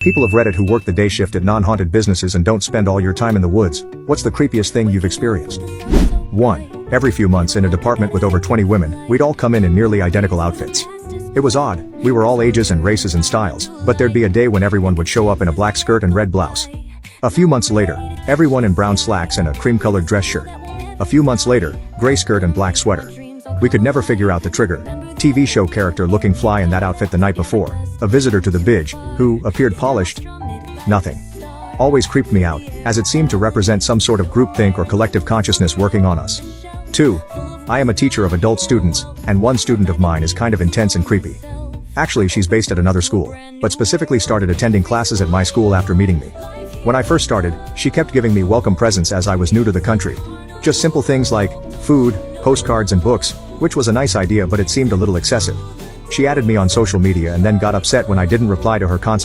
People of Reddit who work the day shift at non-haunted businesses and don't spend all your time in the woods. What's the creepiest thing you've experienced? 1. Every few months in a department with over 20 women, we'd all come in nearly identical outfits. It was odd, we were all ages and races and styles, but there'd be a day when everyone would show up in a black skirt and red blouse. A few months later, everyone in brown slacks and a cream-colored dress shirt. A few months later, gray skirt and black sweater. We could never figure out the trigger. TV show character looking fly in that outfit the night before. A visitor to the Bidge, who appeared polished. Nothing. Always creeped me out, as it seemed to represent some sort of groupthink or collective consciousness working on us. 2. I am a teacher of adult students, and one student of mine is kind of intense and creepy. Actually, she's based at another school, but specifically started attending classes at my school after meeting me. When I first started, she kept giving me welcome presents as I was new to the country. Just simple things like food, postcards and books, which was a nice idea but it seemed a little excessive. She added me on social media and then got upset when I didn't reply to her constantly.